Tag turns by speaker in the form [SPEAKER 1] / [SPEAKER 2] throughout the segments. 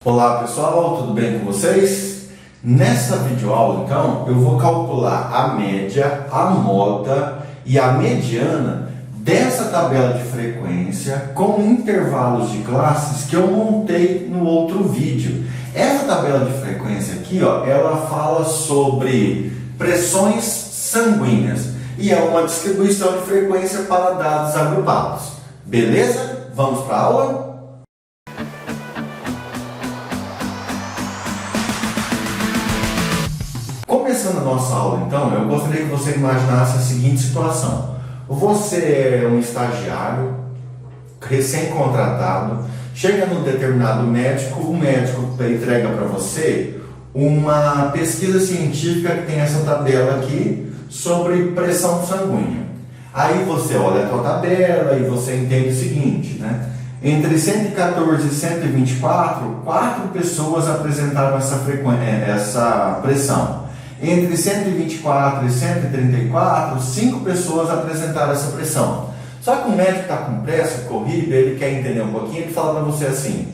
[SPEAKER 1] Olá pessoal, tudo bem com vocês? Nessa videoaula então eu vou calcular a média, a moda e a mediana dessa tabela de frequência com intervalos de classes que eu montei no outro vídeo. Essa tabela de frequência aqui, ó, ela fala sobre pressões sanguíneas e é uma distribuição de frequência para dados agrupados. Beleza? Vamos para a aula? Começando a nossa aula, então, eu gostaria que você imaginasse a seguinte situação. Você é um estagiário, recém-contratado, chega num determinado médico, o médico entrega para você uma pesquisa científica que tem essa tabela aqui sobre pressão sanguínea. Aí você olha a tua tabela e você entende o seguinte, né? Entre 114 e 124, 4 pessoas apresentaram essa pressão. Entre 124 e 134, 5 pessoas apresentaram essa pressão. Só que o médico está com pressa, corrida, ele quer entender um pouquinho, ele fala para você assim: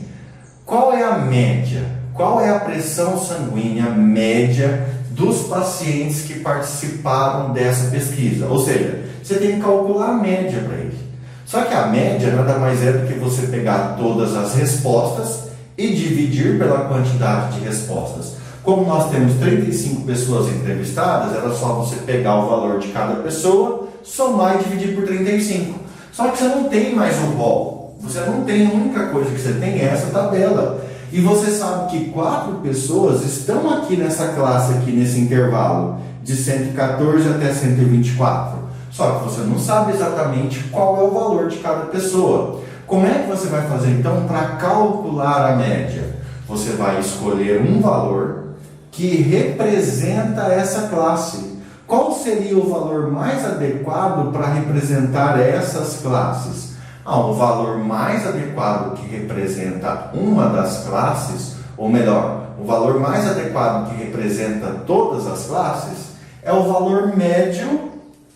[SPEAKER 1] qual é a média? Qual é a pressão sanguínea média dos pacientes que participaram dessa pesquisa? Ou seja, você tem que calcular a média para ele. Só que a média nada mais é do que você pegar todas as respostas e dividir pela quantidade de respostas. Como nós temos 35 pessoas entrevistadas, era só você pegar o valor de cada pessoa, somar e dividir por 35. Só que você não tem mais o rol. Você não tem, a única coisa que você tem é essa tabela. E você sabe que 4 pessoas estão aqui nessa classe, aqui nesse intervalo, de 114 até 124. Só que você não sabe exatamente qual é o valor de cada pessoa. Como é que você vai fazer então para calcular a média? Você vai escolher um valor que representa essa classe. Qual seria o valor mais adequado para representar essas classes? O valor mais adequado que representa uma das classes, ou melhor, o valor mais adequado que representa todas as classes, é o valor médio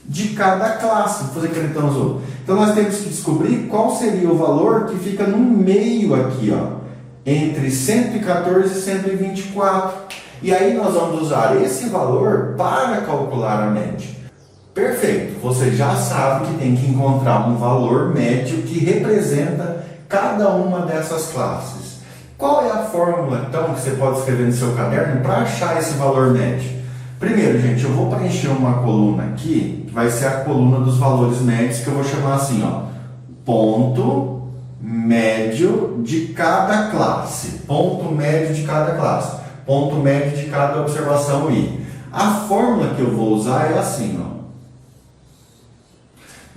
[SPEAKER 1] de cada classe. Vou fazer canetão azul. Então nós temos que descobrir qual seria o valor que fica no meio aqui, ó, entre 114 e 124. E aí nós vamos usar esse valor para calcular a média. Perfeito, você já sabe que tem que encontrar um valor médio que representa cada uma dessas classes. Qual é a fórmula, então, que você pode escrever no seu caderno para achar esse valor médio? Primeiro, gente, eu vou preencher uma coluna aqui, que vai ser a coluna dos valores médios, que eu vou chamar assim, ó, ponto médio de cada classe. Ponto médio de cada classe. Ponto médio de cada observação I. A fórmula que eu vou usar é assim, ó.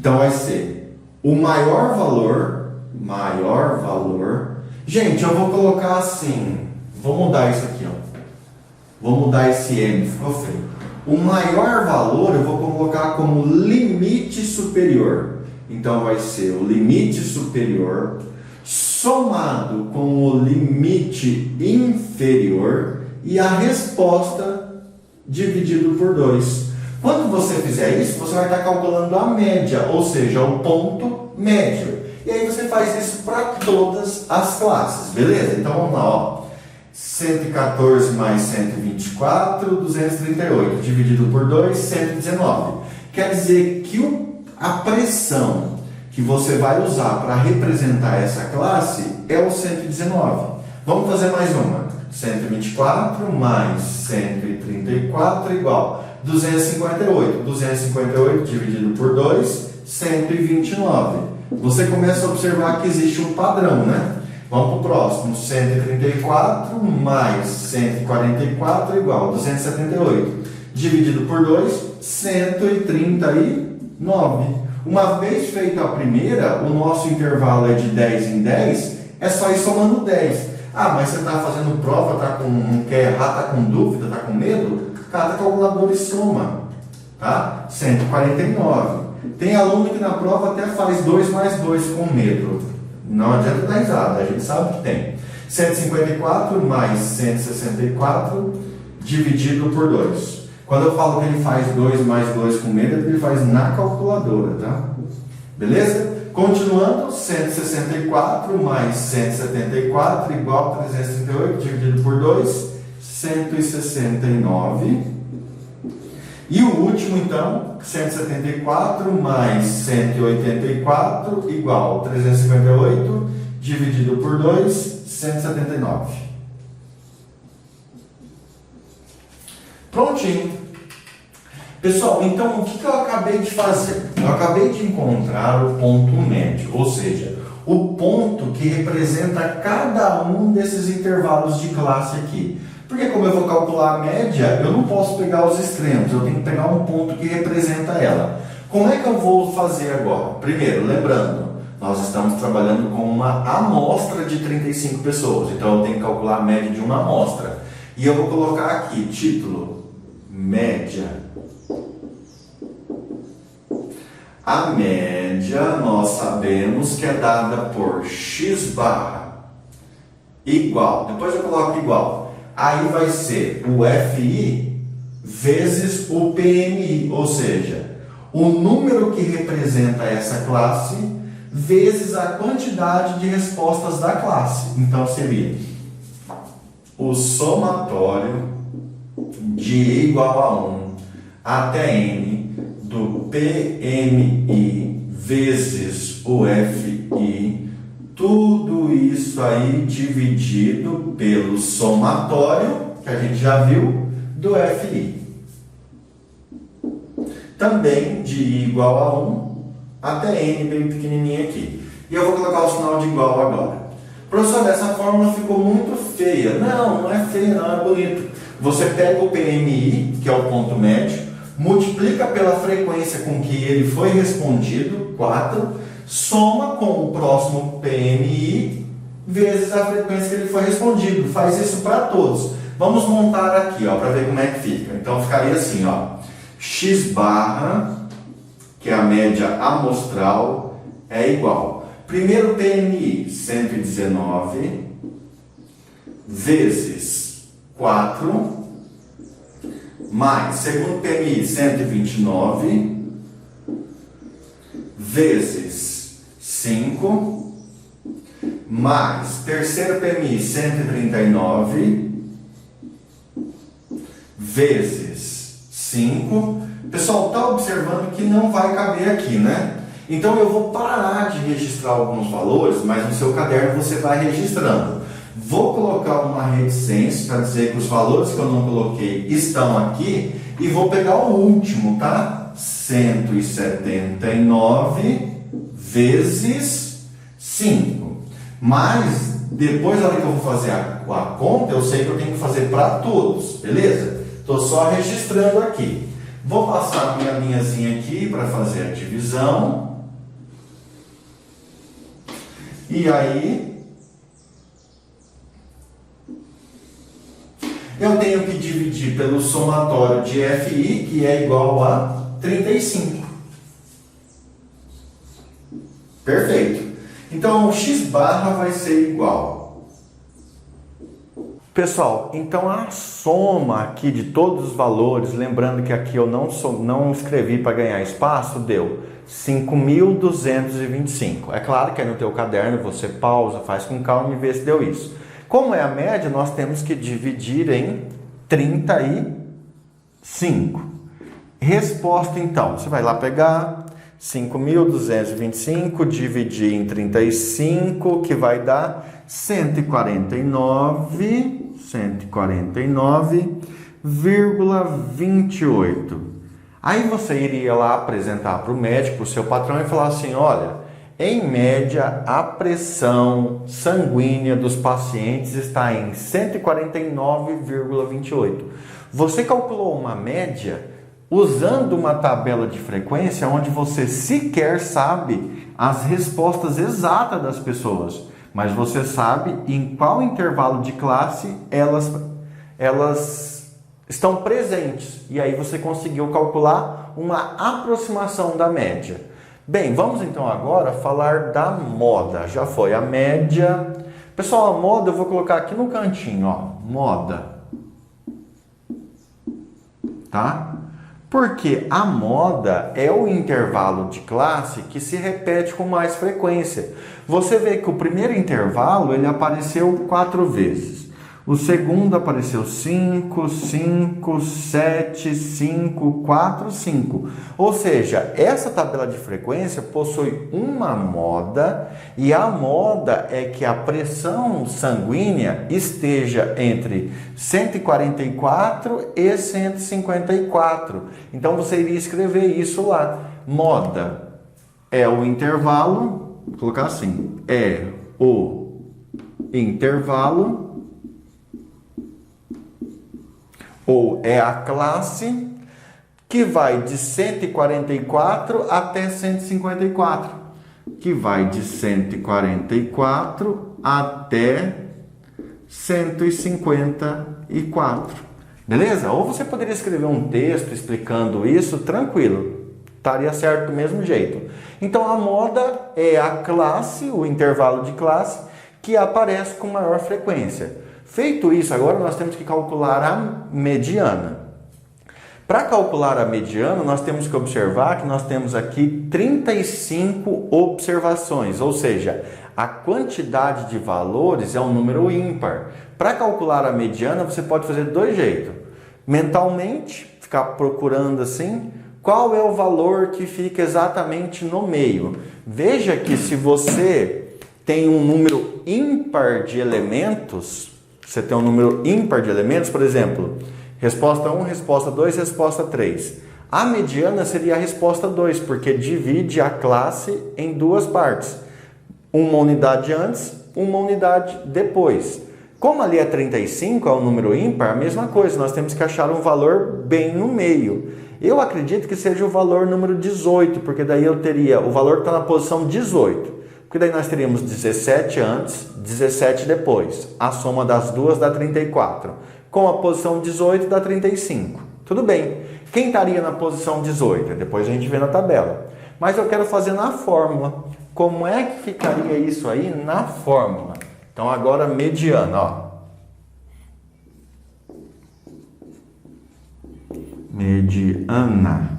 [SPEAKER 1] Então vai ser o maior valor. Gente, eu vou colocar assim. Vou mudar isso aqui, ó. Vou mudar esse M, ficou feio. O maior valor eu vou colocar como limite superior. Então vai ser o limite superior somado com o limite inferior e a resposta dividido por 2. Quando você fizer isso, você vai estar calculando a média, ou seja, o ponto médio. E aí você faz isso para todas as classes, beleza? Então vamos lá, ó. 114 mais 124, 238, dividido por 2, 119. Quer dizer que a pressão que você vai usar para representar essa classe é o 119. Vamos fazer mais uma. 124 mais 134 igual 258. 258 dividido por 2, 129. Você começa a observar que existe um padrão, né? Vamos para o próximo. 134 mais 144 igual 278. Dividido por 2, 139. Uma vez feita a primeira, o nosso intervalo é de 10 em 10, é só ir somando 10. Mas você está fazendo prova, não quer errar, está com dúvida, está com medo? Cada calculador e soma. Tá? 149. Tem aluno que na prova até faz 2 mais 2 com medo. Não adianta dar risada, a gente sabe que tem. 154 mais 164 dividido por 2. Quando eu falo que ele faz 2 mais 2 com medo, ele faz na calculadora, tá? Beleza? Continuando, 164 mais 174 igual a 338 dividido por 2, 169. E o último, então, 174 mais 184 igual a 358 dividido por 2, 179. Prontinho. Pessoal, então o que eu acabei de fazer? Eu acabei de encontrar o ponto médio, ou seja, o ponto que representa cada um desses intervalos de classe aqui. Porque como eu vou calcular a média, eu não posso pegar os extremos, eu tenho que pegar um ponto que representa ela. Como é que eu vou fazer agora? Primeiro, lembrando, nós estamos trabalhando com uma amostra de 35 pessoas, então eu tenho que calcular a média de uma amostra. E eu vou colocar aqui, título, média. A média, nós sabemos que é dada por x barra igual, depois eu coloco igual, aí vai ser o FI vezes o PMI, ou seja, o número que representa essa classe vezes a quantidade de respostas da classe. Então seria o somatório de E igual a 1 até N do PMI vezes o FI, tudo isso aí dividido pelo somatório, que a gente já viu, do FI. Também de I igual a 1 até N bem pequenininho aqui. E eu vou colocar o sinal de igual agora. Professor, essa fórmula ficou muito feia. Não, não é feia, não, é bonito. Você pega o PMI, que é o ponto médio, multiplica pela frequência com que ele foi respondido, 4, soma com o próximo PMI vezes a frequência que ele foi respondido. Faz isso para todos. Vamos montar aqui, para ver como é que fica. Então ficaria assim, x barra, que é a média amostral, é igual. Primeiro PMI, 119, vezes 4, mais segundo PMI 129 vezes 5 mais terceiro PMI 139 vezes 5. Pessoal, está observando que não vai caber aqui, né? Então eu vou parar de registrar alguns valores, mas no seu caderno você vai registrando. Vou colocar uma reticência para dizer que os valores que eu não coloquei estão aqui e vou pegar o último, tá? 179 vezes 5. Mas depois, na hora que eu vou fazer a conta, eu sei que eu tenho que fazer para todos, beleza? Estou só registrando aqui. Vou passar a minha linhazinha aqui para fazer a divisão. E aí eu tenho que dividir pelo somatório de FI, que é igual a 35. Perfeito. Então, o x barra vai ser igual. Pessoal, então a soma aqui de todos os valores, lembrando que aqui eu não escrevi para ganhar espaço, deu 5.225. É claro que aí no teu caderno você pausa, faz com calma e vê se deu isso. Como é a média, nós temos que dividir em 35. Resposta, então, você vai lá pegar 5.225, dividir em 35, que vai dar 149,28. Aí você iria lá apresentar para o médico, para o seu patrão, e falar assim, olha, em média, a pressão sanguínea dos pacientes está em 149,28. Você calculou uma média usando uma tabela de frequência onde você sequer sabe as respostas exatas das pessoas, mas você sabe em qual intervalo de classe elas estão presentes. E aí você conseguiu calcular uma aproximação da média. Bem, vamos então agora falar da moda. Já foi a média. Pessoal, a moda eu vou colocar aqui no cantinho, moda. Tá? Porque a moda é o intervalo de classe que se repete com mais frequência. Você vê que o primeiro intervalo ele apareceu 4 vezes. O segundo apareceu 5, 5, 7, 5, 4, 5. Ou seja, essa tabela de frequência possui uma moda e a moda é que a pressão sanguínea esteja entre 144 e 154. Então você iria escrever isso lá. Moda é o intervalo, vou colocar assim, é o intervalo ou é a classe que vai de 144 até 154, que vai de 144 até 154. Beleza? Ou você poderia escrever um texto explicando isso, tranquilo, estaria certo do mesmo jeito. Então a moda é a classe, o intervalo de classe, que aparece com maior frequência. Feito isso, agora nós temos que calcular a mediana. Para calcular a mediana, nós temos que observar que nós temos aqui 35 observações, ou seja, a quantidade de valores é um número ímpar. Para calcular a mediana, você pode fazer de 2 jeitos. Mentalmente, ficar procurando assim, qual é o valor que fica exatamente no meio. Veja que se você tem um número ímpar de elementos, você tem um número ímpar de elementos, por exemplo, resposta 1, resposta 2, resposta 3. A mediana seria a resposta 2, porque divide a classe em 2 partes. Uma unidade antes, uma unidade depois. Como ali é 35, é um número ímpar, a mesma coisa, nós temos que achar um valor bem no meio. Eu acredito que seja o valor número 18, porque daí eu teria, o valor está na posição 18. Porque daí nós teríamos 17 antes, 17 depois. A soma das duas dá 34. Com a posição 18 dá 35. Tudo bem. Quem estaria na posição 18? Depois a gente vê na tabela. Mas eu quero fazer na fórmula. Como é que ficaria isso aí na fórmula? Então agora mediana, ó. Mediana.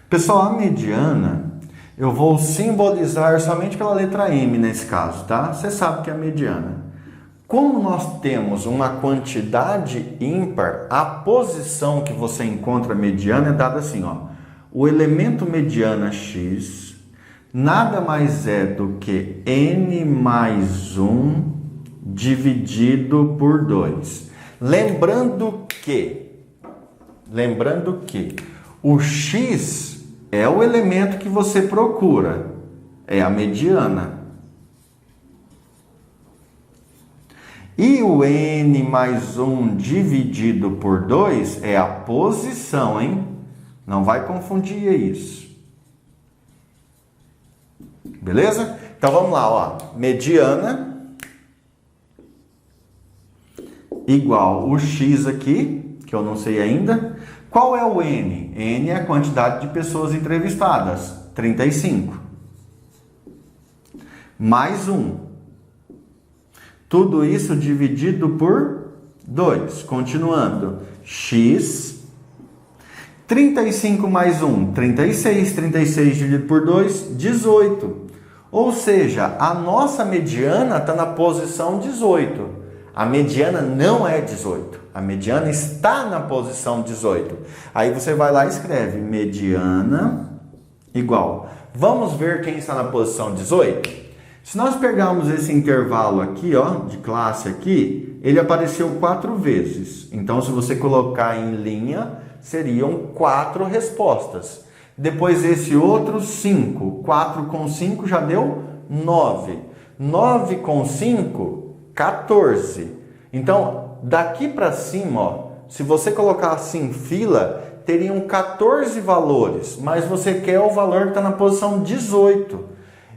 [SPEAKER 1] Pessoal, a mediana eu vou simbolizar somente pela letra M nesse caso, tá? Você sabe que é a mediana. Como nós temos uma quantidade ímpar, a posição que você encontra mediana é dada assim, ó. O elemento mediana x nada mais é do que n mais 1 dividido por 2. Lembrando que o x é o elemento que você procura, é a mediana. E o n mais 1 dividido por 2 é a posição, hein? Não vai confundir isso. Beleza? Então vamos lá, ó. Mediana igual o x aqui, que eu não sei ainda. Qual é o n? N é a quantidade de pessoas entrevistadas, 35. Mais 1. Tudo isso dividido por 2. Continuando. X. 35 mais 1, 36. 36 dividido por 2, 18. Ou seja, a nossa mediana está na posição 18. A mediana não é 18. A mediana está na posição 18. Aí você vai lá e escreve mediana igual. Vamos ver quem está na posição 18? Se nós pegarmos esse intervalo aqui, ó, de classe aqui, ele apareceu 4 vezes. Então, se você colocar em linha, seriam 4 respostas. Depois esse outro, 5. 4 com 5 já deu 9. 9 com 5, 14. Então, daqui para cima, ó, se você colocar assim em fila, teriam 14 valores, mas você quer o valor que está na posição 18.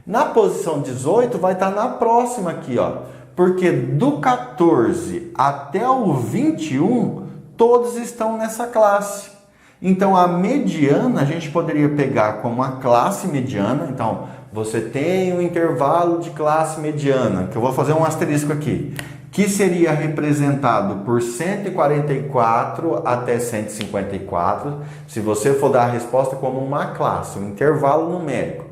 [SPEAKER 1] Na posição 18 vai estar na próxima aqui, ó, porque do 14 até o 21, todos estão nessa classe. Então, a mediana a gente poderia pegar como a classe mediana. Então, você tem um intervalo de classe mediana, que eu vou fazer um asterisco aqui, que seria representado por 144 até 154, se você for dar a resposta como uma classe, um intervalo numérico.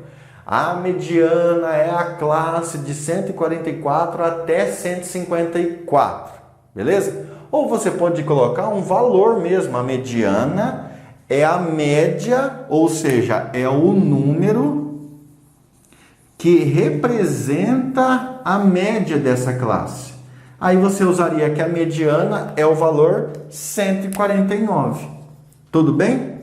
[SPEAKER 1] A mediana é a classe de 144 até 154, beleza? Ou você pode colocar um valor mesmo, a mediana é a média, ou seja, é o número que representa a média dessa classe. Aí você usaria que a mediana é o valor 149. Tudo bem?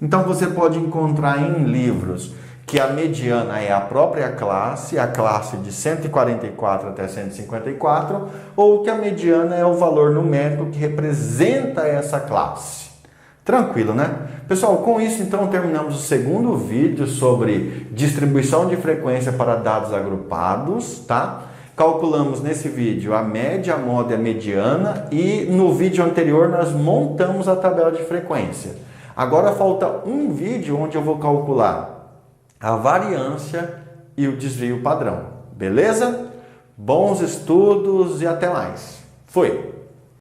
[SPEAKER 1] Então você pode encontrar em livros que a mediana é a própria classe, a classe de 144 até 154, ou que a mediana é o valor numérico que representa essa classe. Tranquilo, né? Pessoal, com isso então terminamos o segundo vídeo sobre distribuição de frequência para dados agrupados, tá? Calculamos nesse vídeo a média, a moda e a mediana, e no vídeo anterior nós montamos a tabela de frequência. Agora falta um vídeo onde eu vou calcular a variância e o desvio padrão. Beleza? Bons estudos e até mais. Fui!